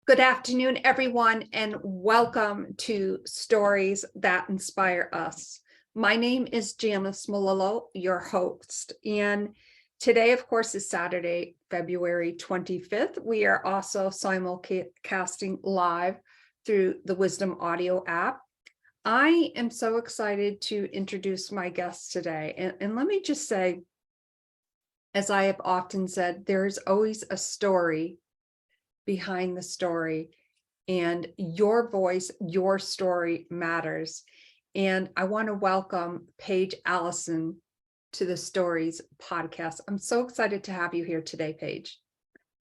Good afternoon, everyone, and welcome to Stories That Inspire Us. My name is Janice Malillo, your host, and today, of course, is Saturday, February 25th. We are also simulcasting live through the Wisdom Audio app. I am so excited to introduce my guest today, and let me just say, as I have often said, there's always a story behind the story, and your voice, your story matters. And I want to welcome Paige Allison to the Stories podcast. I'm so excited to have you here today, Paige.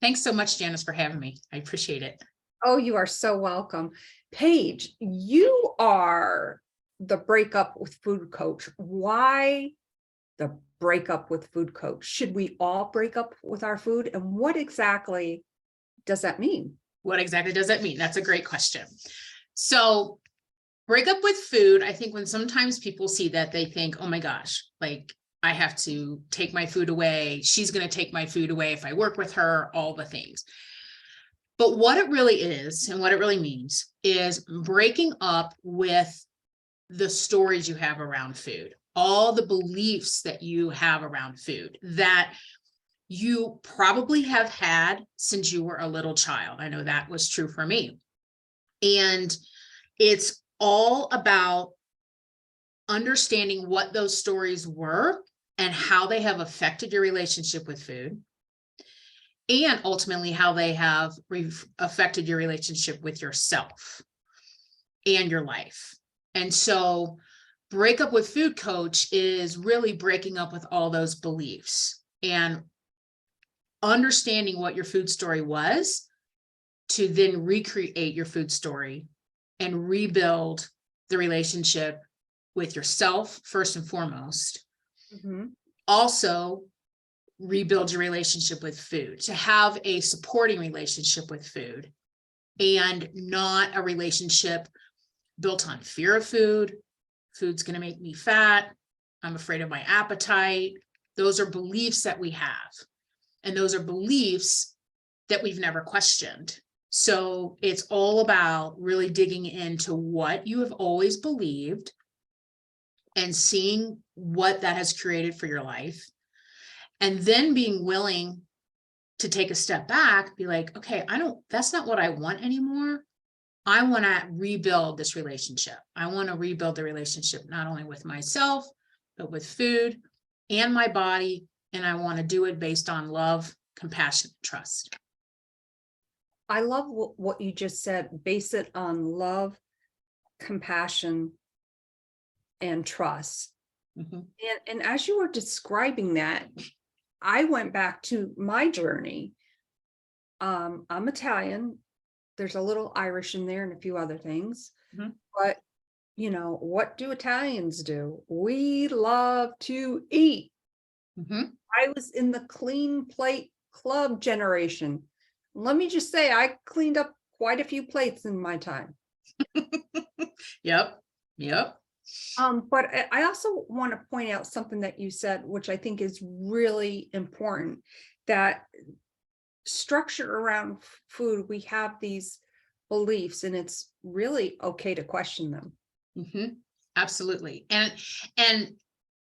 Thanks so much, Janice, for having me. I appreciate it. Oh, you are so welcome. Paige, you are the Breakup with Food coach. Why the Breakup with Food coach? Should we all break up with our food? And what exactly does that mean? What exactly does that mean? That's a great question. So break up with food. I think when sometimes people see that, they think, oh my gosh, like I have to take my food away. She's going to take my food away if I work with her, all the things. But what it really is and what it really means is breaking up with the stories you have around food, all the beliefs that you have around food that you probably have had since you were a little child. I know that was true for me. And it's all about understanding what those stories were and how they have affected your relationship with food, and ultimately how they have affected your relationship with yourself and your life. And so Break Up with Food coach is really breaking up with all those beliefs and understanding what your food story was to then recreate your food story and rebuild the relationship with yourself first and foremost. Mm-hmm. Also, rebuild your relationship with food, to have a supporting relationship with food and not a relationship built on fear of food. Food's going to make me fat. I'm afraid of my appetite. Those are beliefs that we have. And those are beliefs that we've never questioned. So it's all about really digging into what you have always believed and seeing what that has created for your life. And then being willing to take a step back, be like, okay, that's not what I want anymore. I want to rebuild this relationship. I want to rebuild the relationship, not only with myself, but with food and my body. And I want to do it based on love, compassion, trust. I love what you just said. Base it on love, compassion, and trust. Mm-hmm. And as you were describing that, I went back to my journey. I'm Italian. There's a little Irish in there and a few other things. Mm-hmm. But, what do Italians do? We love to eat. Mm-hmm. I was in the clean plate club generation. Let me just say, I cleaned up quite a few plates in my time. Yep. But I also want to point out something that you said, which I think is really important, that structure around food, we have these beliefs and it's really okay to question them. Mm-hmm. Absolutely. And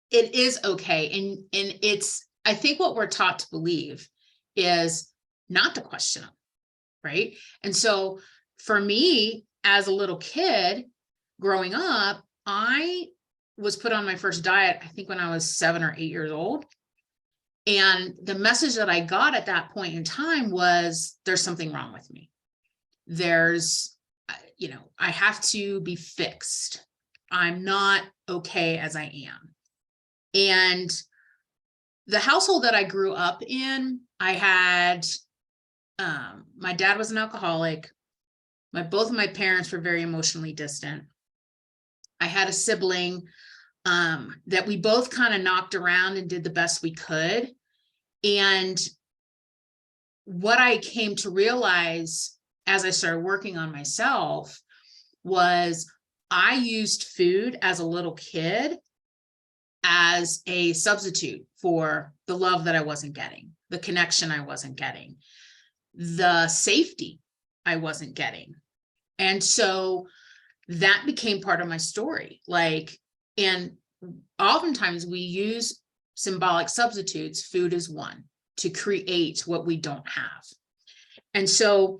it is okay. And it's, I think what we're taught to believe is not to question them. Right. And so for me, as a little kid growing up, I was put on my first diet, I think when I was 7 or 8 years old. And the message that I got at that point in time was, there's something wrong with me. I have to be fixed. I'm not okay as I am. And the household that I grew up in, I had, my dad was an alcoholic. Both of my parents were very emotionally distant. I had a sibling that we both kind of knocked around and did the best we could. And what I came to realize as I started working on myself was I used food as a little kid as a substitute for the love that I wasn't getting, the connection I wasn't getting, the safety I wasn't getting. And so that became part of my story. Like, and oftentimes we use symbolic substitutes, food is one, to create what we don't have. And so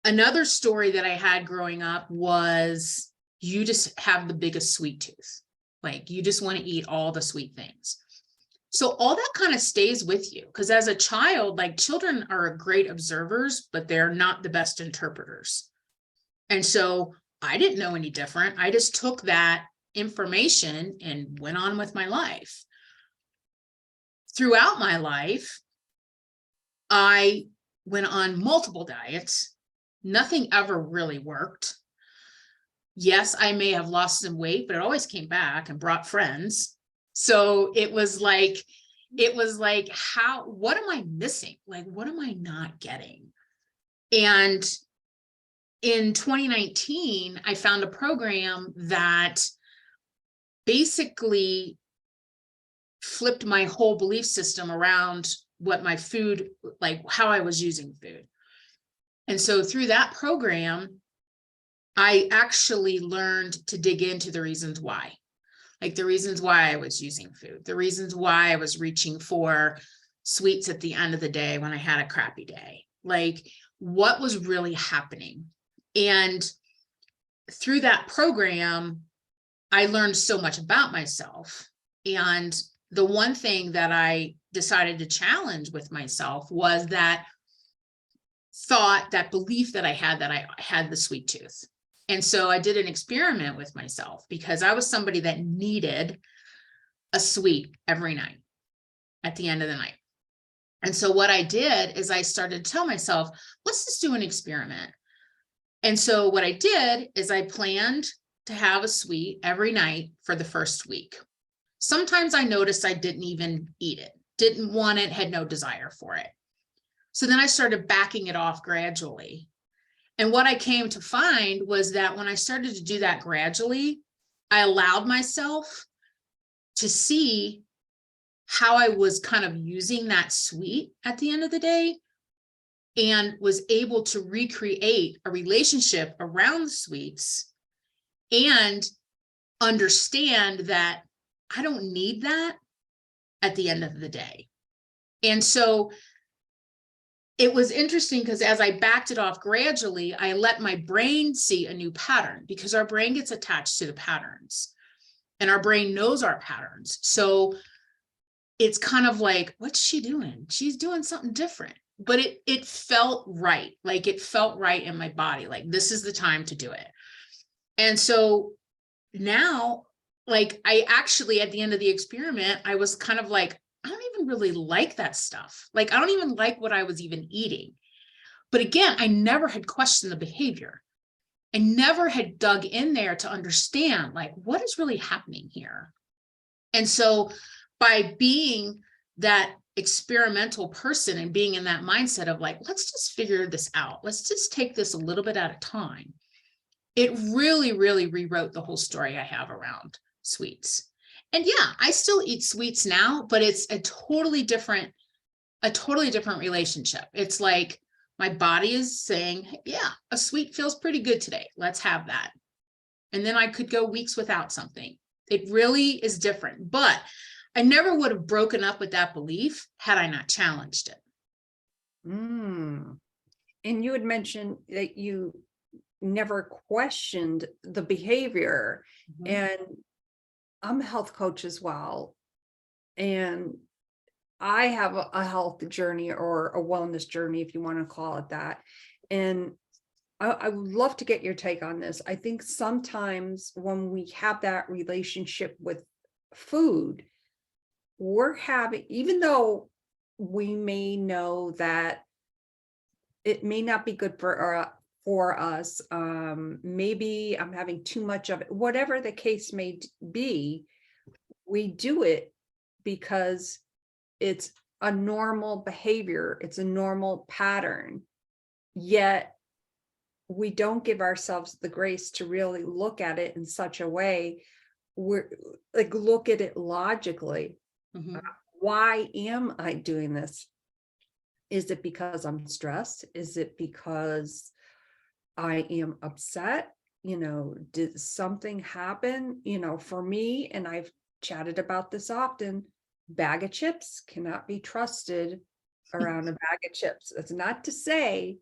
another story that I had growing up was you just have the biggest sweet tooth. Like you just want to eat all the sweet things. So all that kind of stays with you because as a child, like children are great observers, but they're not the best interpreters. And so I didn't know any different. I just took that information and went on with my life. Throughout my life, I went on multiple diets. Nothing ever really worked. Yes, I may have lost some weight, but it always came back and brought friends. So it was like, what am I missing? Like, what am I not getting? And in 2019, I found a program that basically flipped my whole belief system around what my food, like how I was using food. And so through that program, I actually learned to dig into the reasons why, like the reasons why I was using food, the reasons why I was reaching for sweets at the end of the day when I had a crappy day, like what was really happening. And through that program, I learned so much about myself. And the one thing that I decided to challenge with myself was that thought, that belief that I had the sweet tooth. And so I did an experiment with myself because I was somebody that needed a sweet every night at the end of the night. And so what I did is I started to tell myself, let's just do an experiment. And so what I did is I planned to have a sweet every night for the first week. Sometimes I noticed I didn't even eat it, didn't want it, had no desire for it. So then I started backing it off gradually. And what I came to find was that when I started to do that gradually, I allowed myself to see how I was kind of using that sweet at the end of the day and was able to recreate a relationship around the sweets and understand that I don't need that at the end of the day. And so it was interesting because as I backed it off gradually, I let my brain see a new pattern because our brain gets attached to the patterns and our brain knows our patterns. So it's kind of like, what's she doing? She's doing something different. But it felt right. Like it felt right in my body. Like this is the time to do it. And so now, like I actually, at the end of the experiment, I was kind of like, I don't even really like that stuff. Like, I don't even like what I was even eating. But again, I never had questioned the behavior. I never had dug in there to understand, like, what is really happening here? And so by being that experimental person and being in that mindset of like, let's just figure this out. Let's just take this a little bit at a time. It really, really rewrote the whole story I have around sweets. And yeah, I still eat sweets now, but it's a totally different relationship. It's like my body is saying, yeah, a sweet feels pretty good today. Let's have that. And then I could go weeks without something. It really is different, but I never would have broken up with that belief had I not challenged it. And you had mentioned that you never questioned the behavior. Mhm. And I'm a health coach as well. And I have a health journey or a wellness journey, if you want to call it that. And I would love to get your take on this. I think sometimes when we have that relationship with food, we're having, even though we may know that it may not be good for us, maybe I'm having too much of it, whatever the case may be, we do it because it's a normal behavior, it's a normal pattern, yet we don't give ourselves the grace to really look at it in such a way where, like, look at it logically. Mhm. Why am I doing this? Is it because I'm stressed? Is it because I am upset? Did something happen? For me, and I've chatted about this often, bag of chips cannot be trusted around a bag of chips. That's not to say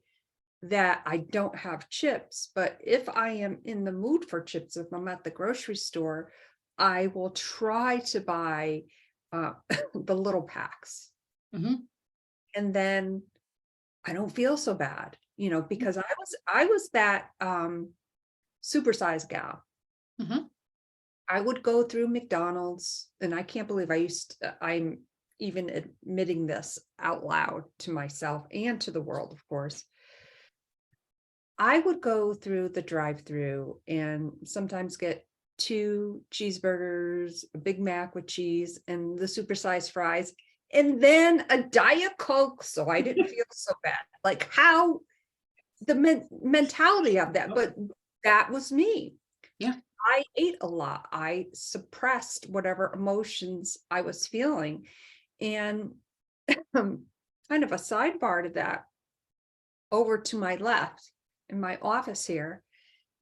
that I don't have chips, but if I am in the mood for chips, if I'm at the grocery store, I will try to buy the little packs. Mhm. And then I don't feel so bad, because I was that supersized gal. Mhm. I would go through McDonald's, and I can't believe I'm even admitting this out loud to myself and to the world, of course. I would go through the drive-through and sometimes get 2 cheeseburgers, a Big Mac with cheese, and the supersized fries, and then a Diet Coke, so I didn't feel so bad. Like, how the mentality of that, but that was me. Yeah. I ate a lot. I suppressed whatever emotions I was feeling. And kind of a sidebar to that, over to my left in my office here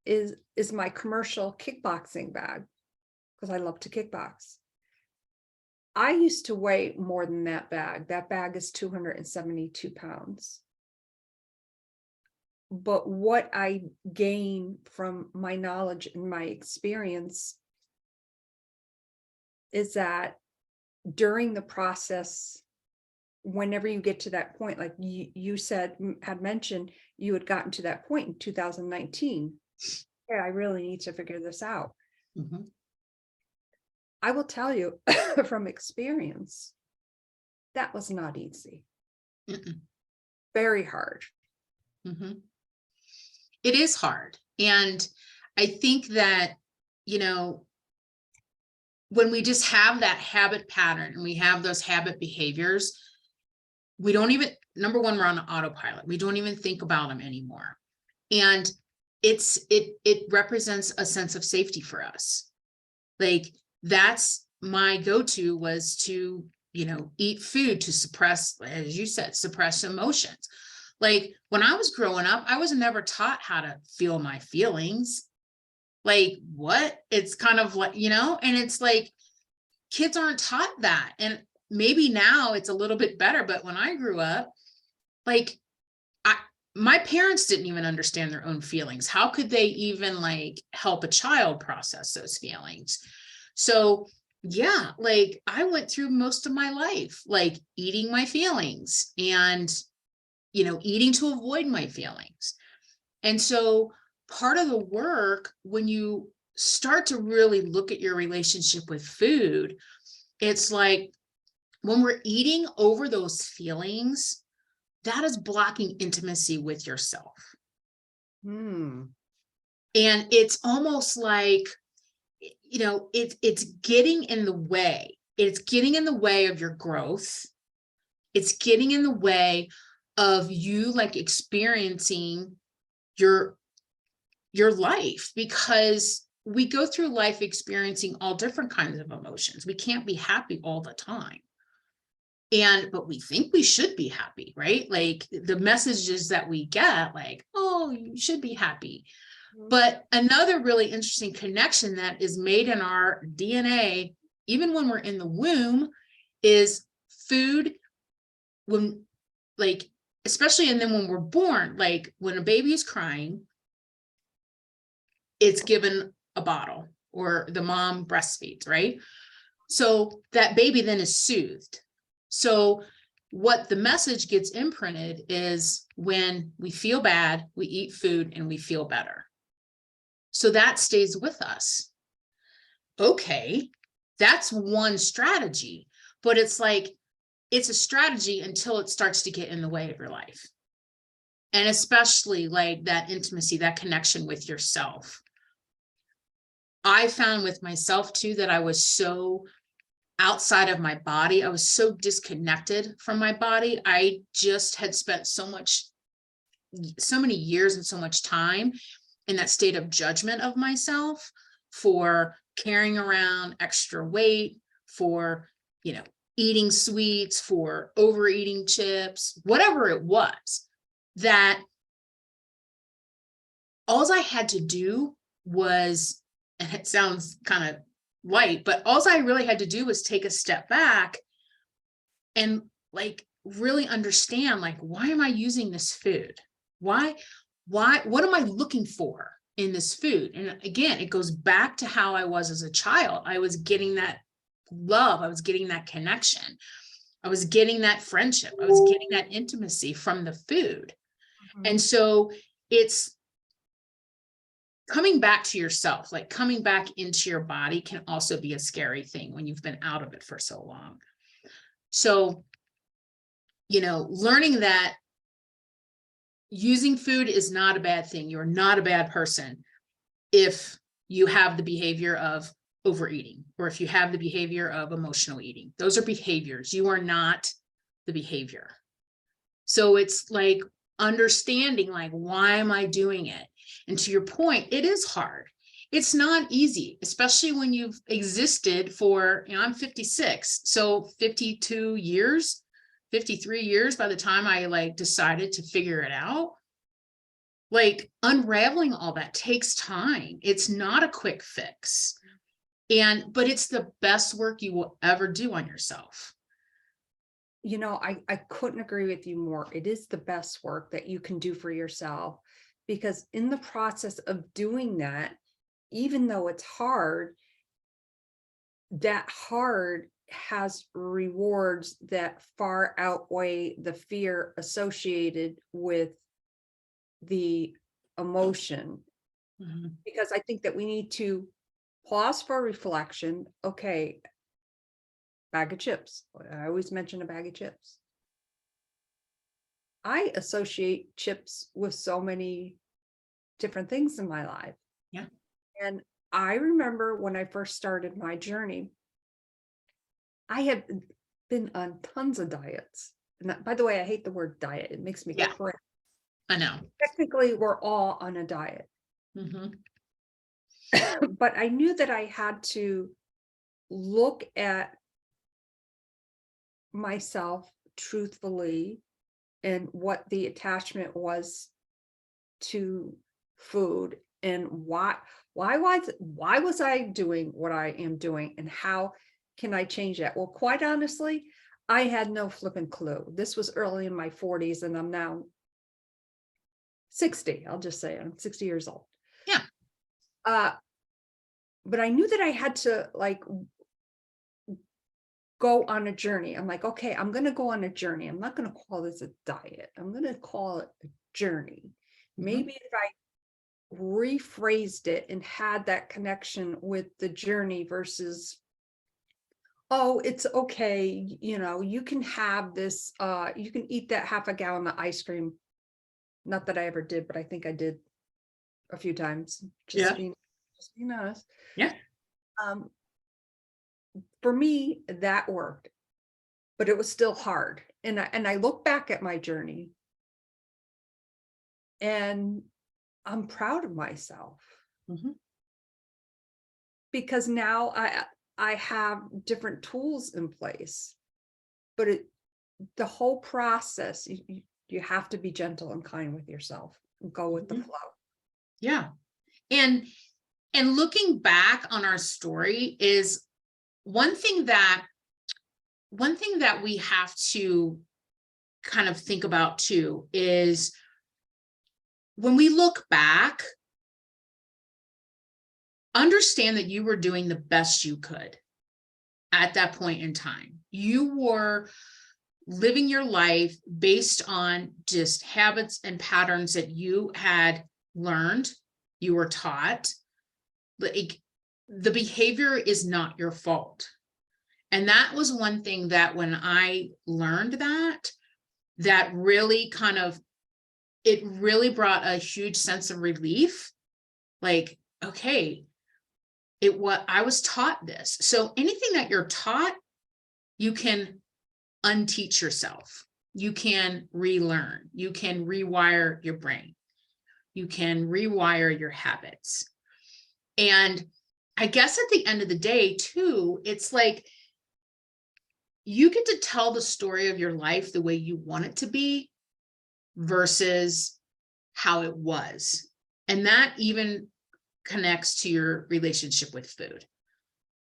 is my commercial kickboxing bag, because I love to kickbox. I used to weigh more than that bag. That bag is 272 pounds. But what I gain from my knowledge and my experience is that during the process, whenever you get to that point, like you had mentioned, you had gotten to that point in 2019. Yeah, I really need to figure this out. Mhm. I will tell you from experience, that was not easy. Mm-mm. Very hard. Mhm. It is hard. And I think that, you know, when we just have that habit pattern and we have those habit behaviors, we don't even, number one, we're on autopilot. We don't even think about them anymore. And it represents a sense of safety for us. Like, that's my go-to, was to, eat food to suppress, as you said, suppress emotions. Like, when I was growing up, I was never taught how to feel my feelings. Like, what? It's kind of like, and it's like, kids aren't taught that. And maybe now it's a little bit better, but when I grew up, like, my parents didn't even understand their own feelings. How could they even like help a child process those feelings? So yeah, like, I went through most of my life, like, eating my feelings and, eating to avoid my feelings. And so part of the work, when you start to really look at your relationship with food, it's like, when we're eating over those feelings, that is blocking intimacy with yourself. Hmm. And it's almost like, it's getting in the way. It's getting in the way of your growth. It's getting in the way of you, like, experiencing your life, because we go through life experiencing all different kinds of emotions. We can't be happy all the time. But we think we should be happy, right? Like, the messages that we get, like, oh, you should be happy. But another really interesting connection that is made in our DNA, even when we're in the womb, is food. When, like, especially, and then when we're born, like, when a baby is crying, it's given a bottle, or the mom breastfeeds, right? So that baby then is soothed. So what the message gets imprinted is, when we feel bad, we eat food and we feel better. So that stays with us. Okay, that's one strategy, but it's like, it's a strategy until it starts to get in the way of your life. And especially, like, that intimacy, that connection with yourself. I found with myself too, that I was so outside of my body. I was so disconnected from my body. I just had spent so many years and so much time in that state of judgment of myself, for carrying around extra weight, for, eating sweets, for overeating chips, whatever it was, that all I had to do was, and it sounds kind of light, but all I really had to do was take a step back and like really understand, like, why am I using this food? Why, what am I looking for in this food? And again, it goes back to how I was as a child. I was getting that love. I was getting that connection. I was getting that friendship. I was getting that intimacy from the food. And so it's coming back to yourself, like coming back into your body can also be a scary thing when you've been out of it for so long. So, learning that using food is not a bad thing. You're not a bad person if you have the behavior of overeating, or if you have the behavior of emotional eating. Those are behaviors. You are not the behavior. So it's like understanding, like, why am I doing it? And to your point, it is hard. It's not easy, especially when you've existed for, I'm 56, so 52 years, 53 years by the time I like decided to figure it out. Like, unraveling all that takes time. It's not a quick fix. But it's the best work you will ever do on yourself. I couldn't agree with you more. It is the best work that you can do for yourself, because in the process of doing that, even though it's hard, that hard has rewards that far outweigh the fear associated with the emotion. Because I think that we need to pause for reflection. Okay, bag of chips. I always mention a bag of chips. I associate chips with so many different things in my life. Yeah. And I remember when I first started my journey, I had been on tons of diets. And by the way, I hate the word diet. It makes me crazy. I know. Technically, we're all on a diet. But I knew that I had to look at myself truthfully and what the attachment was to food, and why was I doing what I am doing, and how can I change that? Well, quite honestly, I had no flipping clue. This was early in my 40s, and I'm now 60. I'll just say I'm 60 years old. Yeah. But I knew that I had to like go on a journey. I'm like, okay, I'm going to go on a journey. I'm not going to call this a diet. I'm going to call it a journey. Maybe if I rephrased it and had that connection with the journey versus, oh, it's okay, you can have this, you can eat that half a gallon of ice cream. Not that I ever did, but I think I did a few times. Just being honest. Yeah. For me, that worked, but it was still hard. And I look back at my journey, and I'm proud of myself, because now I have different tools in place. But the whole process, you have to be gentle and kind with yourself and go with the flow. Yeah. And looking back on our story is one thing that we have to kind of think about too, is when we look back, understand that you were doing the best you could at that point in time. You were living your life based on just habits and patterns that you had learned, you were taught. Like, the behavior is not your fault. And that was one thing that when I learned that really it really brought a huge sense of relief. Like, okay, I was taught this. So anything that you're taught, you can unteach yourself. You can relearn. You can rewire your brain. You can rewire your habits. And I guess at the end of the day too, it's like, you get to tell the story of your life the way you want it to be versus how it was. And that even connects to your relationship with food.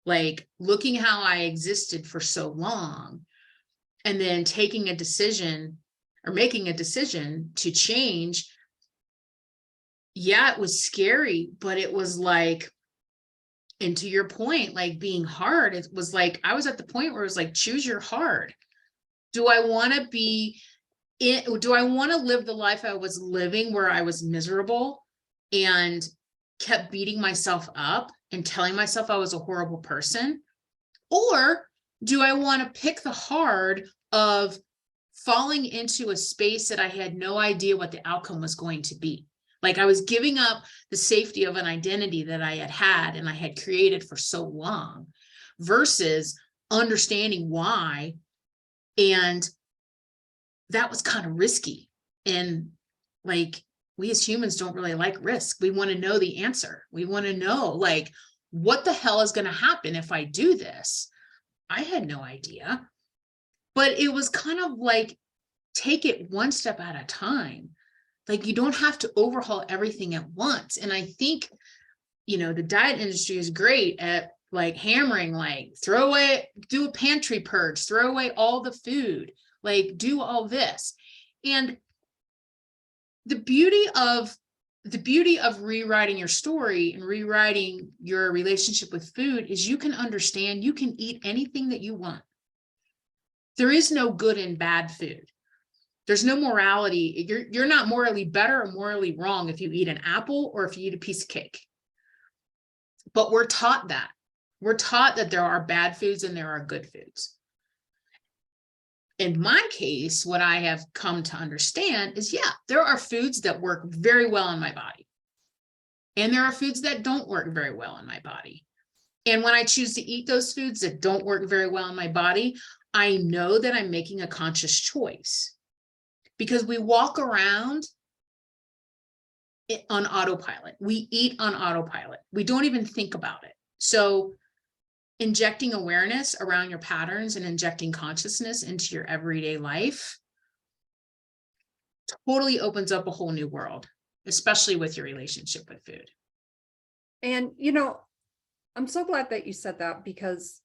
Like looking how I existed for so long and then taking a decision or making a decision to change. Yeah, it was scary, but it was like, and to your point, like being hard, it was like, I was at the point where it was like, choose your hard. Do I want to be in, do I want to live the life I was living where I was miserable and kept beating myself up and telling myself I was a horrible person? Or do I want to pick the hard of falling into a space that I had no idea what the outcome was going to be? Like I was giving up the safety of an identity that I had and I had created for so long versus understanding why. And that was kind of risky. And like, we as humans don't really like risk. We want to know the answer. We want to know like, what the hell is going to happen if I do this? I had no idea, but it was kind of like, take it one step at a time. Like you don't have to overhaul everything at once. And I think, the diet industry is great at like hammering, like throw away, do a pantry purge, throw away all the food, like do all this. And the beauty of rewriting your story and rewriting your relationship with food is you can understand you can eat anything that you want. There is no good and bad food. There's no morality. You're not morally better or morally wrong if you eat an apple or if you eat a piece of cake. But we're taught that. We're taught that there are bad foods and there are good foods. In my case, what I have come to understand is, yeah, there are foods that work very well in my body. And there are foods that don't work very well in my body. And when I choose to eat those foods that don't work very well in my body, I know that I'm making a conscious choice. Because we walk around on autopilot. We eat on autopilot. We don't even think about it. So injecting awareness around your patterns and injecting consciousness into your everyday life totally opens up a whole new world, especially with your relationship with food. And, I'm so glad that you said that because,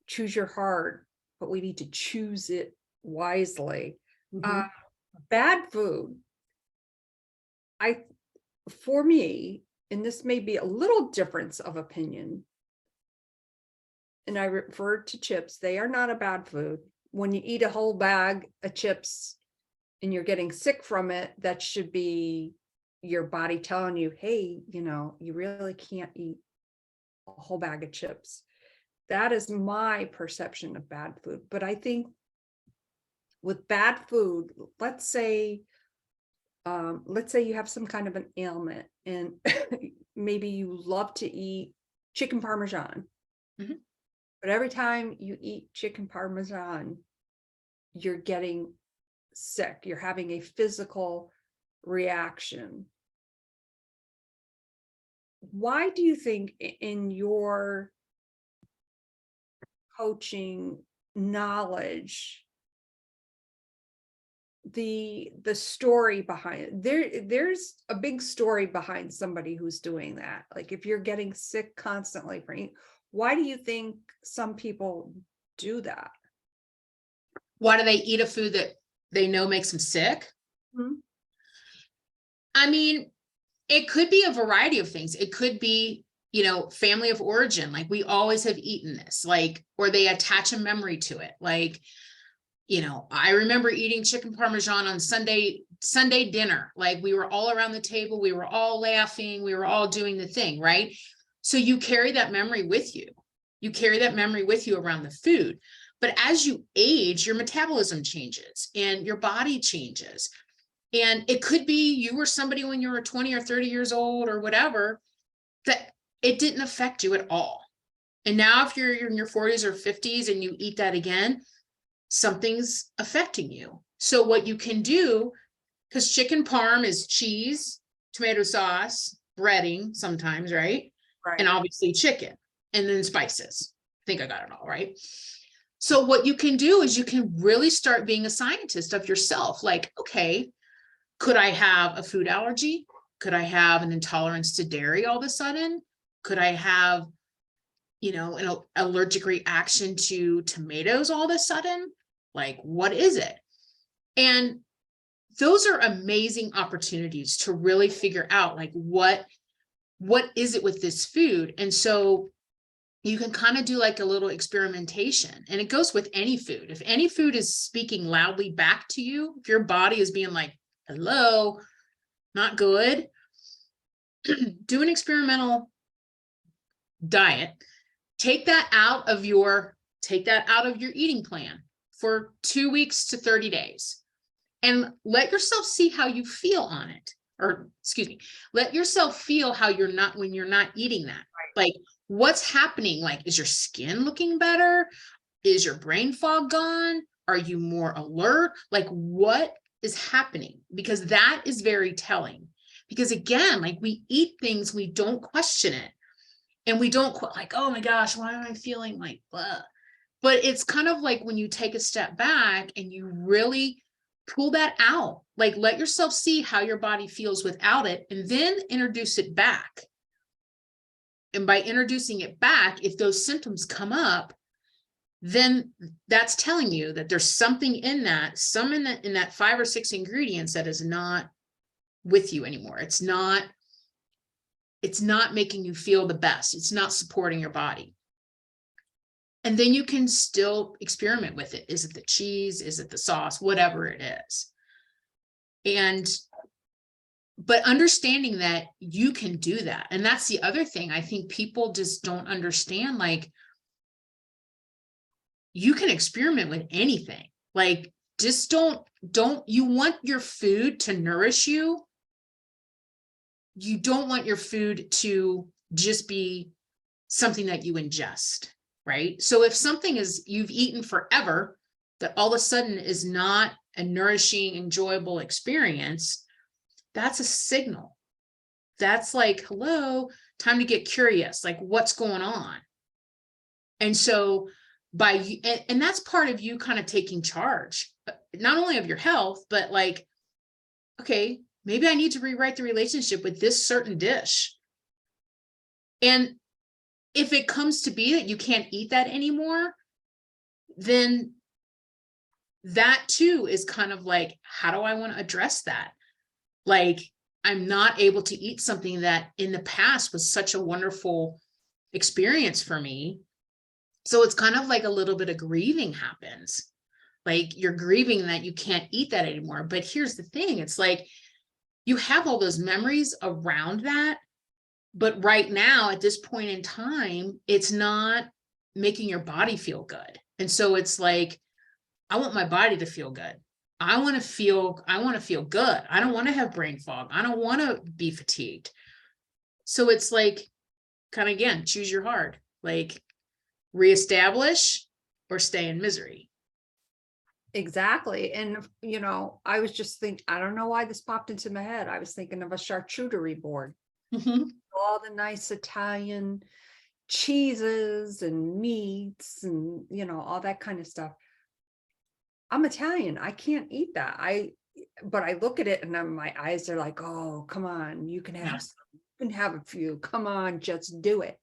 choose your heart, but we need to choose it wisely. Mm-hmm. Bad food, for me, and this may be a little difference of opinion, and I refer to chips, they are not a bad food. When you eat a whole bag of chips and you're getting sick from it, that should be your body telling you, hey, you really can't eat a whole bag of chips. That is my perception of bad food. But I think with bad food, let's say you have some kind of an ailment and maybe you love to eat chicken Parmesan. Mm-hmm. But every time you eat chicken Parmesan, you're getting sick. You're having a physical reaction. Why do you think in your coaching knowledge, the story behind there's a big story behind somebody who's doing that? Like if you're getting sick constantly why do you think some people do that? Why do they eat a food that they know makes them sick? Mm-hmm. I mean, it could be a variety of things. It could be, family of origin, like we always have eaten this, like, or they attach a memory to it. Like, I remember eating chicken Parmesan on Sunday dinner. Like we were all around the table, we were all laughing, we were all doing the thing, right? So you carry that memory with you. You carry that memory with you around the food. But as you age, your metabolism changes and your body changes. And it could be you were somebody when you were 20 or 30 years old or whatever, that it didn't affect you at all. And now if you're in your 40s or 50s and you eat that again, something's affecting you. So what you can do, because chicken parm is cheese, tomato sauce, breading sometimes, right? Right. And obviously chicken, and then spices. I think I got it all right. So what you can do is you can really start being a scientist of yourself. Like, okay, could I have a food allergy? Could I have an intolerance to dairy all of a sudden? Could I have, an allergic reaction to tomatoes all of a sudden? Like, what is it? And those are amazing opportunities to really figure out like what is it with this food. And so you can kind of do like a little experimentation, and it goes with any food. If any food is speaking loudly back to you, if your body is being like, hello, not good, do an experimental diet. Take that out of your eating plan for 2 weeks to 30 days and let yourself see how you feel on it. Or excuse me, let yourself feel how you're not when you're not eating that. Like, what's happening? Like, is your skin looking better? Is your brain fog gone? Are you more alert? Like, what is happening? Because that is very telling. Because again, like, we eat things, we don't question it. And we don't like, oh my gosh, why am I feeling like blah? But it's kind of like when you take a step back and you really pull that out, like let yourself see how your body feels without it, and then introduce it back. And by introducing it back, if those symptoms come up, then that's telling you that there's something in that, in that 5 or 6 ingredients that is not with you anymore. It's not making you feel the best. It's not supporting your body. And then you can still experiment with it. Is it the cheese? Is it the sauce? Whatever it is. But understanding that you can do that. And that's the other thing. I think people just don't understand, like, you can experiment with anything. Like, just don't, you want your food to nourish you. You don't want your food to just be something that you ingest, right? So if something is you've eaten forever that all of a sudden is not a nourishing, enjoyable experience, that's a signal. That's like, hello, time to get curious, like what's going on? And so and that's part of you kind of taking charge, not only of your health, but like, okay, maybe I need to rewrite the relationship with this certain dish. And if it comes to be that you can't eat that anymore, then that too is kind of like, how do I want to address that? Like, I'm not able to eat something that in the past was such a wonderful experience for me. So it's kind of like a little bit of grieving happens. Like, you're grieving that you can't eat that anymore. But here's the thing. It's like, you have all those memories around that. But right now, at this point in time, it's not making your body feel good. And so it's like, I want my body to feel good. I want to feel good. I don't want to have brain fog. I don't want to be fatigued. So it's like, kind of, again, choose your heart, like reestablish or stay in misery. Exactly. And, I was just thinking, I don't know why this popped into my head. I was thinking of a charcuterie board. Mm-hmm. All the nice Italian cheeses and meats and, all that kind of stuff. I'm Italian. I can't eat that. But I look at it and my eyes are like, oh, come on, you can have some, you can have a few. Come on, just do it.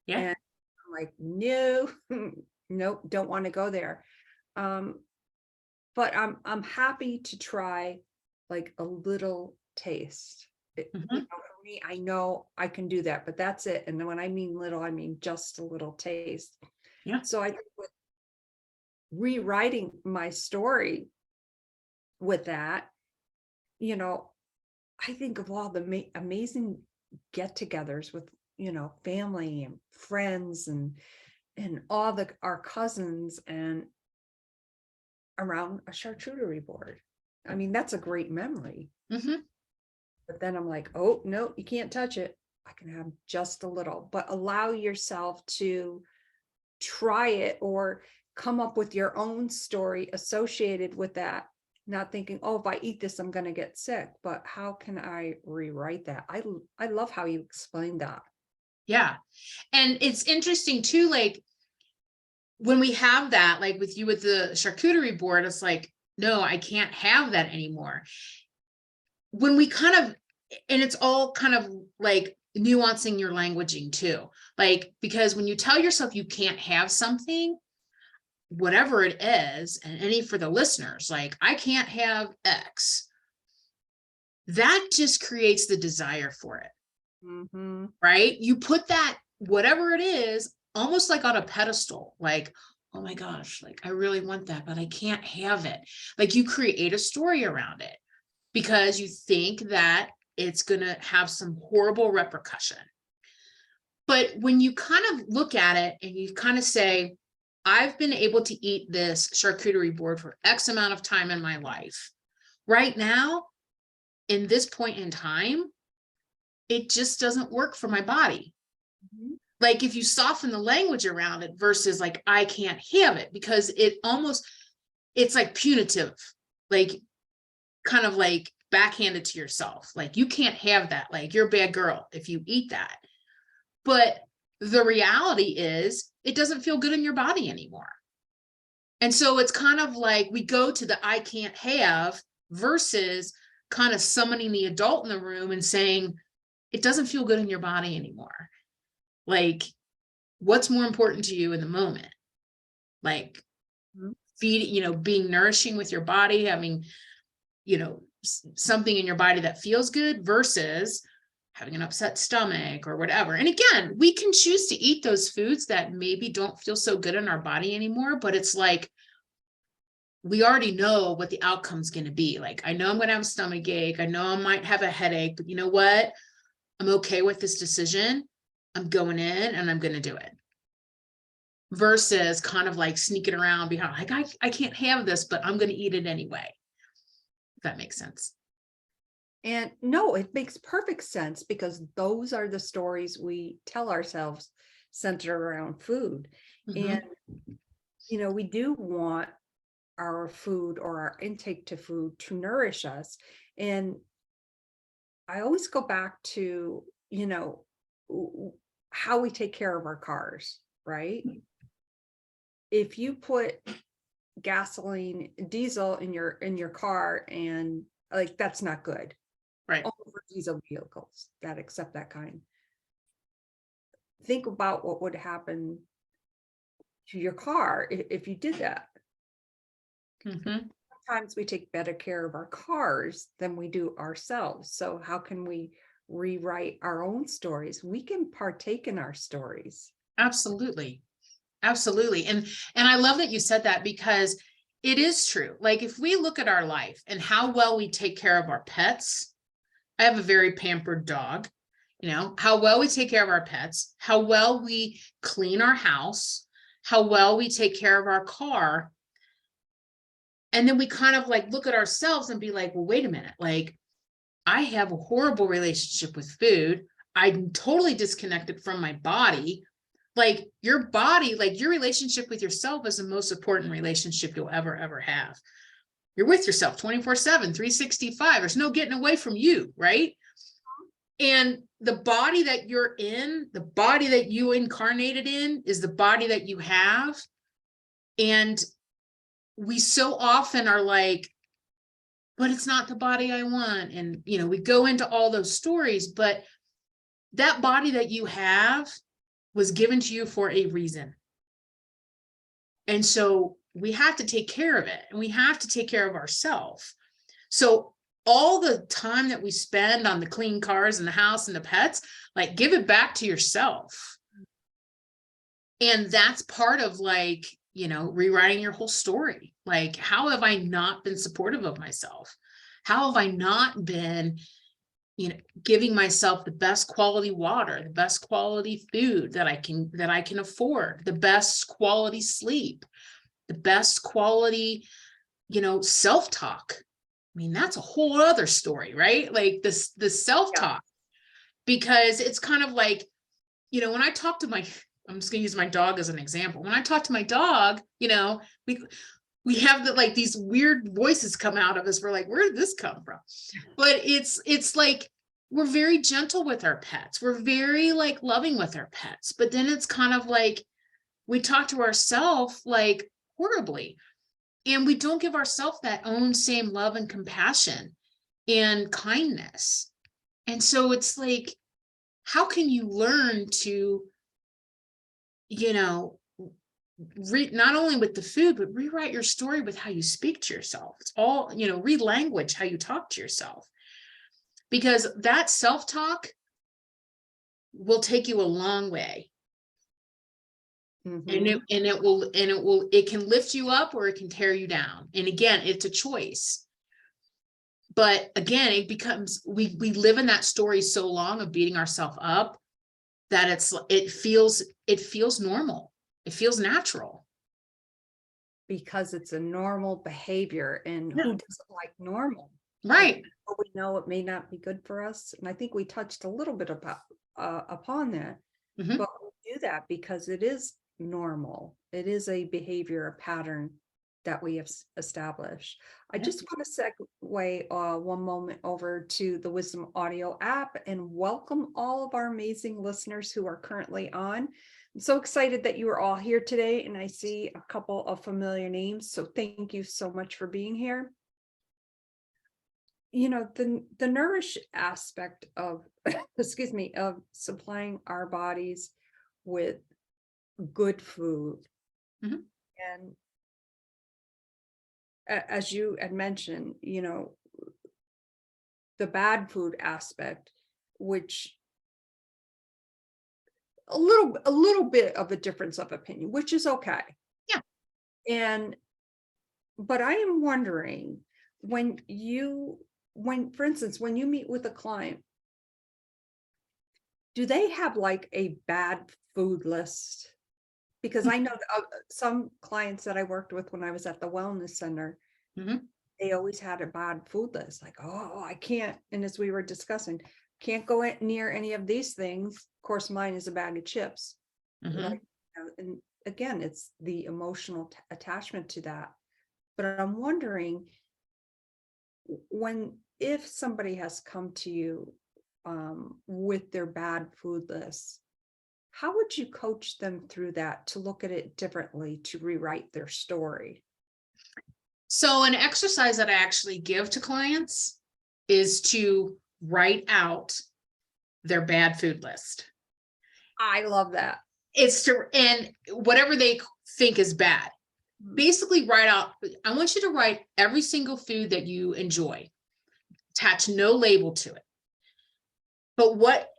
Yeah. And I'm like, no, nope, don't want to go there. But I'm happy to try like a little taste. Mm-hmm. For me, I know I can do that, but that's it. And then when I mean little, I mean just a little taste. Yeah. So I think with rewriting my story with that, I think of all the amazing get-togethers with, family and friends and all our cousins and around a charcuterie board. I mean, that's a great memory. Mm-hmm. But then I'm like, oh, no, you can't touch it. I can have just a little, but allow yourself to try it or come up with your own story associated with that. Not thinking, oh, if I eat this, I'm going to get sick. But how can I rewrite that? I love how you explained that. Yeah. And it's interesting too, like, when we have that, like with you with the charcuterie board, it's like, no, I can't have that anymore. When we kind of, and it's all kind of like nuancing your languaging too. Like, because when you tell yourself you can't have something, whatever it is, and any for the listeners, like, I can't have X, that just creates the desire for it. Mm-hmm. Right? You put that, whatever it is, almost like on a pedestal, like, oh my gosh, like I really want that, but I can't have it. Like, you create a story around it because you think that it's going to have some horrible repercussion. But when you kind of look at it and you kind of say, I've been able to eat this charcuterie board for X amount of time in my life. Right now, in this point in time, it just doesn't work for my body. Mm-hmm. Like, if you soften the language around it versus like, I can't have it, because it's like punitive, like kind of like backhanded to yourself. Like, you can't have that. Like, you're a bad girl if you eat that. But the reality is it doesn't feel good in your body anymore. And so it's kind of like we go to the I can't have versus kind of summoning the adult in the room and saying, it doesn't feel good in your body anymore. Like, what's more important to you in the moment? Like, feeding, being nourishing with your body, having, something in your body that feels good versus having an upset stomach or whatever. And again, we can choose to eat those foods that maybe don't feel so good in our body anymore, but it's like, we already know what the outcome's going to be. Like, I know I'm going to have a stomach ache. I know I might have a headache, but you know what? I'm okay with this decision. I'm going in and I'm going to do it. Versus kind of like sneaking around behind, like, I can't have this, but I'm going to eat it anyway. If that makes sense. And no, it makes perfect sense because those are the stories we tell ourselves centered around food. Mm-hmm. And, we do want our food or our intake to food to nourish us. And I always go back to, how we take care of our cars, right? If you put gasoline, diesel in your car, and like, that's not good. Right. Only for diesel vehicles that accept that kind. Think about what would happen to your car if you did that. Mm-hmm. Sometimes we take better care of our cars than we do ourselves. So how can we rewrite our own stories? We can partake in our stories. Absolutely. Absolutely. And I love that you said that, because it is true. Like, if we look at our life and how well we take care of our pets, I have a very pampered dog, how well we take care of our pets, how well we clean our house, how well we take care of our car. And then we kind of like look at ourselves and be like, well, wait a minute, like, I have a horrible relationship with food. I'm totally disconnected from my body. Like, your body, like, your relationship with yourself is the most important relationship you'll ever have. You're with yourself 24/7, 365. There's no getting away from you, right? And the body that you're in, the body that you incarnated in, is the body that you have. And we so often are like, but it's not the body I want. And, we go into all those stories, but that body that you have was given to you for a reason. And so we have to take care of it, and we have to take care of ourselves. So all the time that we spend on the clean cars and the house and the pets, like, give it back to yourself. And that's part of, like, rewriting your whole story. Like, how have I not been supportive of myself? How have I not been, giving myself the best quality water, the best quality food that I can afford, the best quality sleep, the best quality, self-talk. I mean, that's a whole other story, right? Like, the self-talk, because it's kind of like, when I talk to I'm just going to use my dog as an example. When I talk to my dog, we have like these weird voices come out of us. We're like, where did this come from? But it's like, we're very gentle with our pets. We're very like loving with our pets. But then it's kind of like, we talk to ourselves like horribly, and we don't give ourselves that own same love and compassion and kindness. And so it's like, how can you learn to, you know, not only with the food, but rewrite your story with how you speak to yourself. It's all, you know, re-language how you talk to yourself, because that self-talk will take you a long way. Mhm. And it can lift you up or it can tear you down. And again, it's a choice. But again, it becomes, we live in that story so long of beating ourselves up that it feels normal. It feels natural. Because it's a normal behavior, and Yeah. who doesn't like normal? Right. But we know it may not be good for us. And I think we touched a little bit about upon that, Mhm. but we do that because it is normal. It is a behavior, a pattern that we have established. I Yeah. just want to segue one moment over to the Wisdom Audio app and welcome all of our amazing listeners who are currently on. I'm so excited that you are all here today, and I see a couple of familiar names. So thank you so much for being here. You know, the nourish aspect of excuse me, of supplying our bodies with good food. Mhm. And as you had mentioned, you know, the bad food aspect, which a little bit of a difference of opinion, which is okay. Yeah. And but I am wondering, for instance, when you meet with a client, do they have like a bad food list? Because I know some clients that I worked with when I was at the wellness center, Mhm. they always had a bad food list. Like, oh, I can't. And as we were discussing, can't go near any of these things. Of course, mine is a bag of chips. Like, Mhm. and again, it's the emotional attachment to that. But I'm wondering, if somebody has come to you with their bad food list, how would you coach them through that to look at it differently, to rewrite their story? So an exercise that I actually give to clients is to write out their bad food list. I love that. And whatever they think is bad, basically write out, I want you to write every single food that you enjoy, attach no label to it. But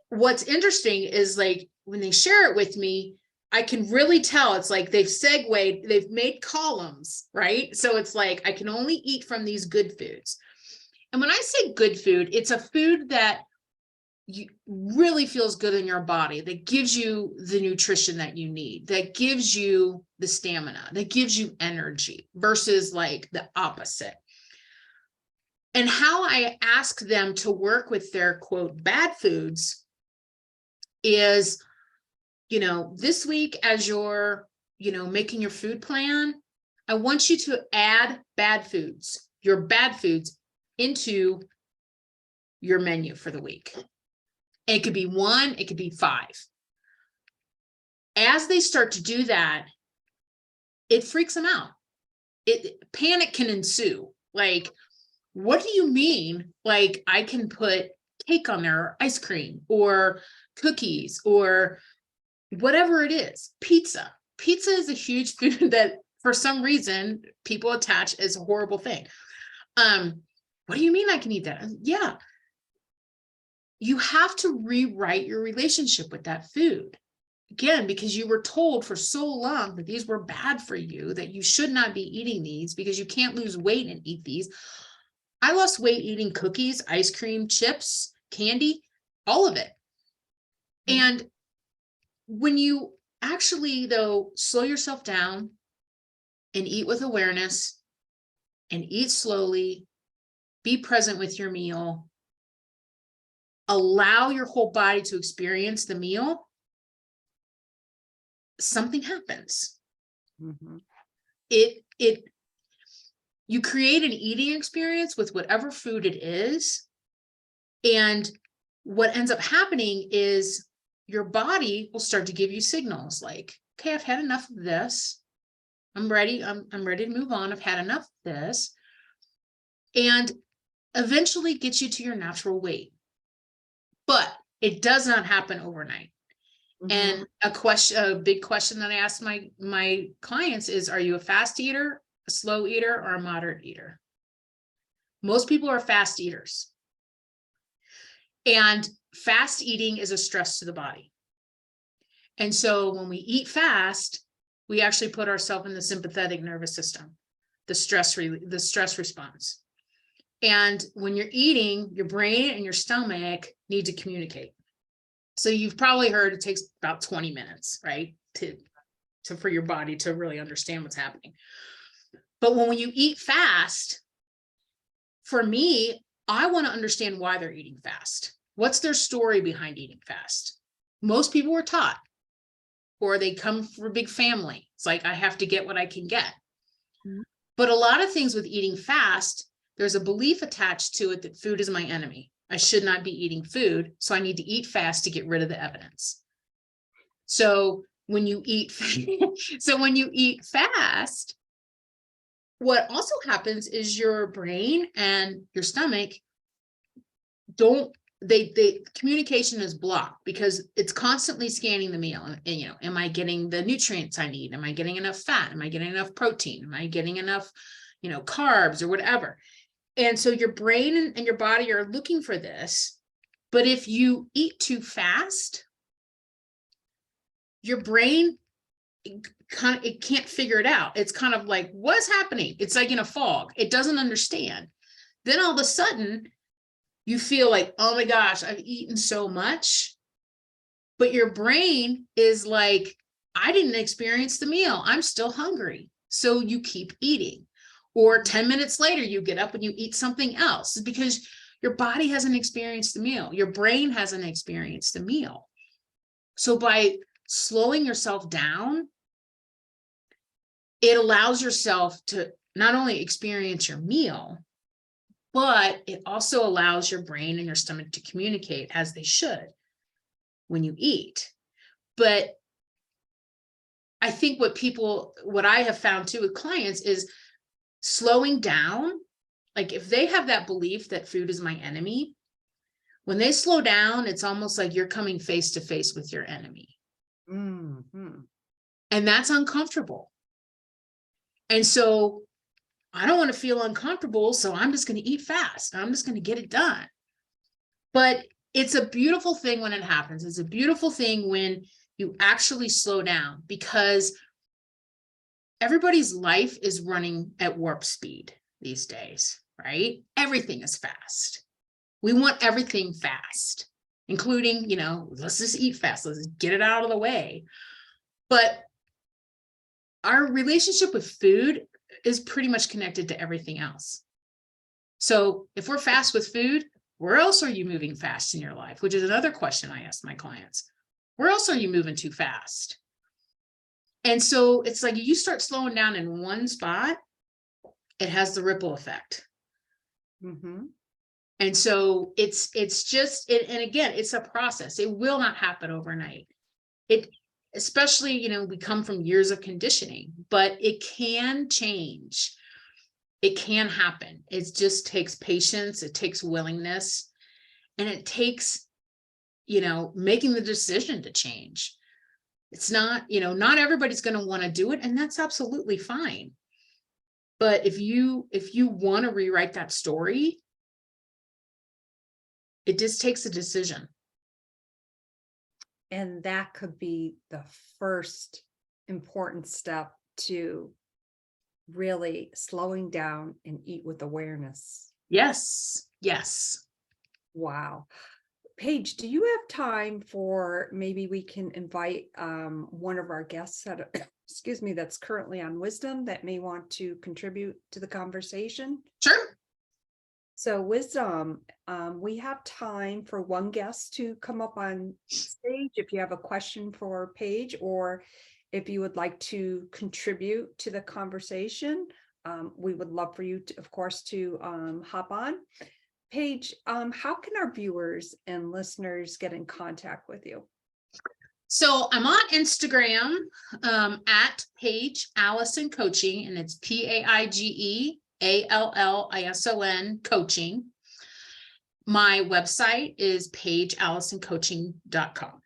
what's interesting is, like, when they share it with me, I can really tell it's like they've segued, they've made columns, right? So it's like, I can only eat from these good foods. And when I say good food, it's a food that you really feels good in your body, that gives you the nutrition that you need, that gives you the stamina, that gives you energy, versus like the opposite. And how I ask them to work with their quote bad foods is, you know, this week as you're, you know, making your food plan, I want you to add your bad foods into your menu for the week. It could be 1, it could be 5. As they start to do that, it freaks them out. Panic can ensue. Like, what do you mean? Like, I can put cake on there, or ice cream, or cookies, or whatever it is. Pizza is a huge food that for some reason people attach as a horrible thing. What do you mean I can eat that? Yeah, you have to rewrite your relationship with that food. Again, because you were told for so long that these were bad for you, that you should not be eating these because you can't lose weight and eat these. I lost weight eating cookies, ice cream, chips, candy, all of it. And when you actually, though, slow yourself down and eat with awareness and eat slowly, be present with your meal, allow your whole body to experience the meal, something happens. Mhm. You create an eating experience with whatever food it is. And what ends up happening is your body will start to give you signals like, okay, I've had enough of this. I'm ready. I'm ready to move on. I've had enough of this. And eventually get you to your natural weight. But it does not happen overnight. And a big question that I ask my clients is, are you a fast eater, a slow eater, or a moderate eater? Most people are fast eaters. And fast eating is a stress to the body. And so when we eat fast, we actually put ourselves in the sympathetic nervous system, the stress response. And when you're eating, your brain and your stomach need to communicate. So you've probably heard it takes about 20 minutes, right? For your body to really understand what's happening. But when you eat fast, for me, I want to understand why they're eating fast. What's their story behind eating fast? Most people were taught, or they come from a big family. It's like, I have to get what I can get. But a lot of things with eating fast, there's a belief attached to it that food is my enemy. I should not be eating food, so I need to eat fast to get rid of the evidence. So when you eat, fast, what also happens is your brain and your stomach communication is blocked because it's constantly scanning the meal. And, am I getting the nutrients I need? Am I getting enough fat? Am I getting enough protein? Am I getting enough, carbs or whatever? And so your brain and your body are looking for this. But if you eat too fast, your brain it can't figure it out. It's kind of like, what's happening? It's like in a fog. It doesn't understand. Then all of a sudden, you feel like, oh my gosh, I've eaten so much. But your brain is like, I didn't experience the meal. I'm still hungry. So you keep eating. Or 10 minutes later, you get up and you eat something else because your body hasn't experienced the meal. Your brain hasn't experienced the meal. So by slowing yourself down, it allows yourself to not only experience your meal, but it also allows your brain and your stomach to communicate as they should when you eat. But I think what I have found too with clients is slowing down. Like if they have that belief that food is my enemy, when they slow down, it's almost like you're coming face to face with your enemy. And that's uncomfortable. And so I don't want to feel uncomfortable, so I'm just going to eat fast. I'm just going to get it done. But it's a beautiful thing when it happens. It's a beautiful thing when you actually slow down because everybody's life is running at warp speed these days, right? Everything is fast. We want everything fast, including, let's just eat fast. Let's get it out of the way. But our relationship with food is pretty much connected to everything else. So if we're fast with food, where else are you moving fast in your life? Which is another question I ask my clients. Where else are you moving too fast? And so it's like you start slowing down in one spot, it has the ripple effect. And so it's just, and again, it's a process. It will not happen overnight. Especially, we come from years of conditioning, but it can change. It can happen. It just takes patience. It takes willingness, and it takes, making the decision to change. It's not, not everybody's going to want to do it, and that's absolutely fine. But if you want to rewrite that story, it just takes a decision. And that could be the first important step to really slowing down and eat with awareness. Yes. Yes. Wow. Paige, do you have time for maybe we can invite one of our guests that, excuse me, that's currently on Wisdom that may want to contribute to the conversation? Sure. So Wisdom, we have time for one guest to come up on stage if you have a question for Paige, or if you would like to contribute to the conversation. We would love for you to, of course, to hop on. Paige, how can our viewers and listeners get in contact with you? So I'm on Instagram at Paige Allison Coaching, and it's PAIGEALLISON Coaching. My website is paigeallisoncoaching.com.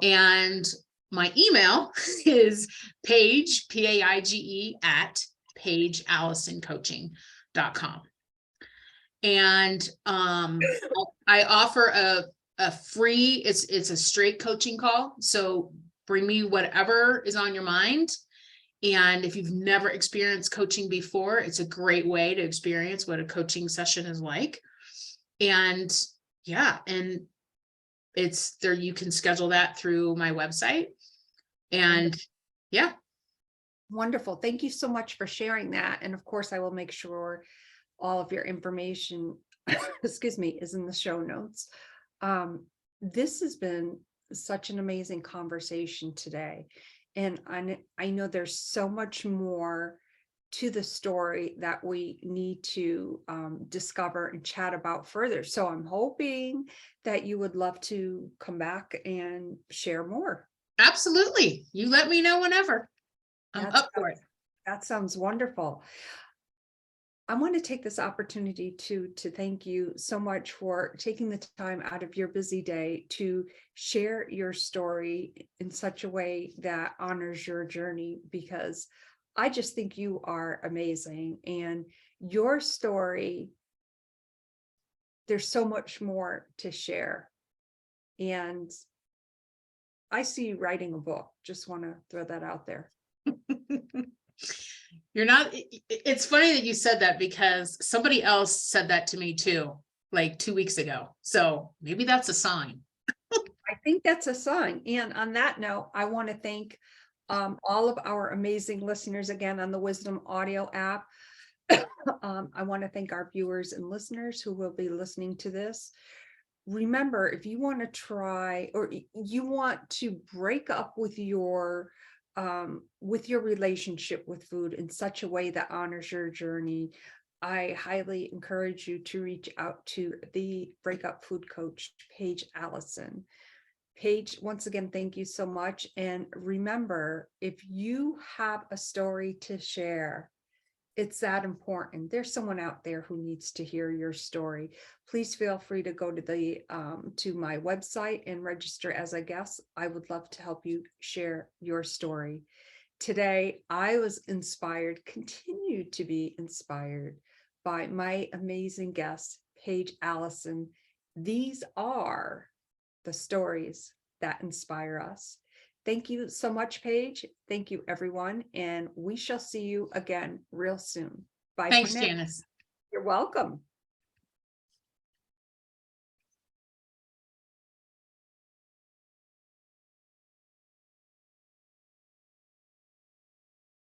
And my email is Paige, PAIGE at paigeallisoncoaching.com. And I offer a free, it's a straight coaching call. So bring me whatever is on your mind. And if you've never experienced coaching before, it's a great way to experience what a coaching session is like. And yeah, and it's there, you can schedule that through my website. And yeah. Wonderful. Thank you so much for sharing that. And of course, I will make sure all of your information, excuse me, is in the show notes. This has been such an amazing conversation today. And I know there's so much more to the story that we need to discover and chat about further. So I'm hoping that you would love to come back and share more. Absolutely. You let me know whenever. I'm up for it. That sounds wonderful. I want to take this opportunity to thank you so much for taking the time out of your busy day to share your story in such a way that honors your journey, because I just think you are amazing, and your story, there's so much more to share. And I see you writing a book. Just want to throw that out there. You're not, it's funny that you said that, because somebody else said that to me too, like 2 weeks ago. So maybe that's a sign. I think that's a sign. And on that note, I want to thank all of our amazing listeners again on the Wisdom Audio app. I want to thank our viewers and listeners who will be listening to this. Remember, if you want to try, or you want to break up with your relationship with food in such a way that honors your journey, I highly encourage you to reach out to the Breakup Food Coach, Paige Allison. Paige, once again, thank you so much. And remember, if you have a story to share, it's that important. There's someone out there who needs to hear your story. Please feel free to go to the to my website and register as a guest. I would love to help you share your story. Today, I was inspired, continue to be inspired by my amazing guest, Paige Allison. These are the stories that inspire us. Thank you so much, Paige. Thank you, everyone. And we shall see you again real soon. Bye. Thanks, for now. Janice. You're welcome.